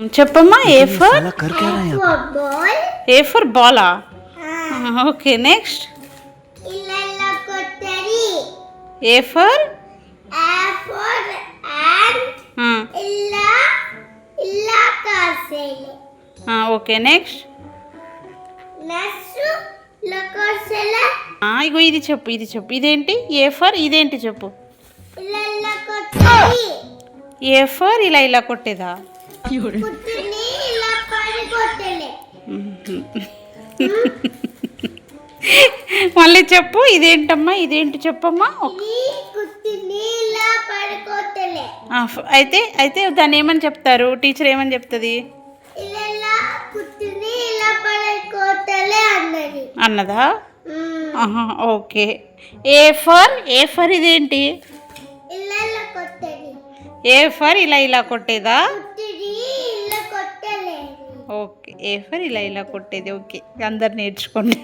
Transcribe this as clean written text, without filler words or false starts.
చెప్పమ్మా. A for ball. A for Bala. Okay next. Ilala kottari. A for A for ant. Illa kasele. Okay next. Nasu lakosela. ఇగో ఇది చెప్పు, ఇది చెప్పు. ఇదేంటి? A for ఇదేంటి చెప్పు. Ilala kottari. ఏ ఫర్ ఇలా ఇలా కొట్టేదా? Kuttini illa padi kottele. మళ్ళీ చెప్పు. ఇదేంటమ్మా, ఇదేంటి చెప్పమ్మా. Ni kuttini illa padi kottele. అయితే అయితే దాన్ని ఏమని చెప్తారు? టీచర్ ఏమని చెప్తుంది? Ilala kuttini illa padi kottele annadi. అన్నదా? ఓకే. ఏ ఫర్ ఇదేంటి? Ilala kottari. ఏ ఫర్ ఇలా ఇలా కొట్టేదా? Kuttini illa kottele. Okay. A for ఇలా ఇలా కొట్టేది. ఓకే, అందరు నేర్చుకోండి.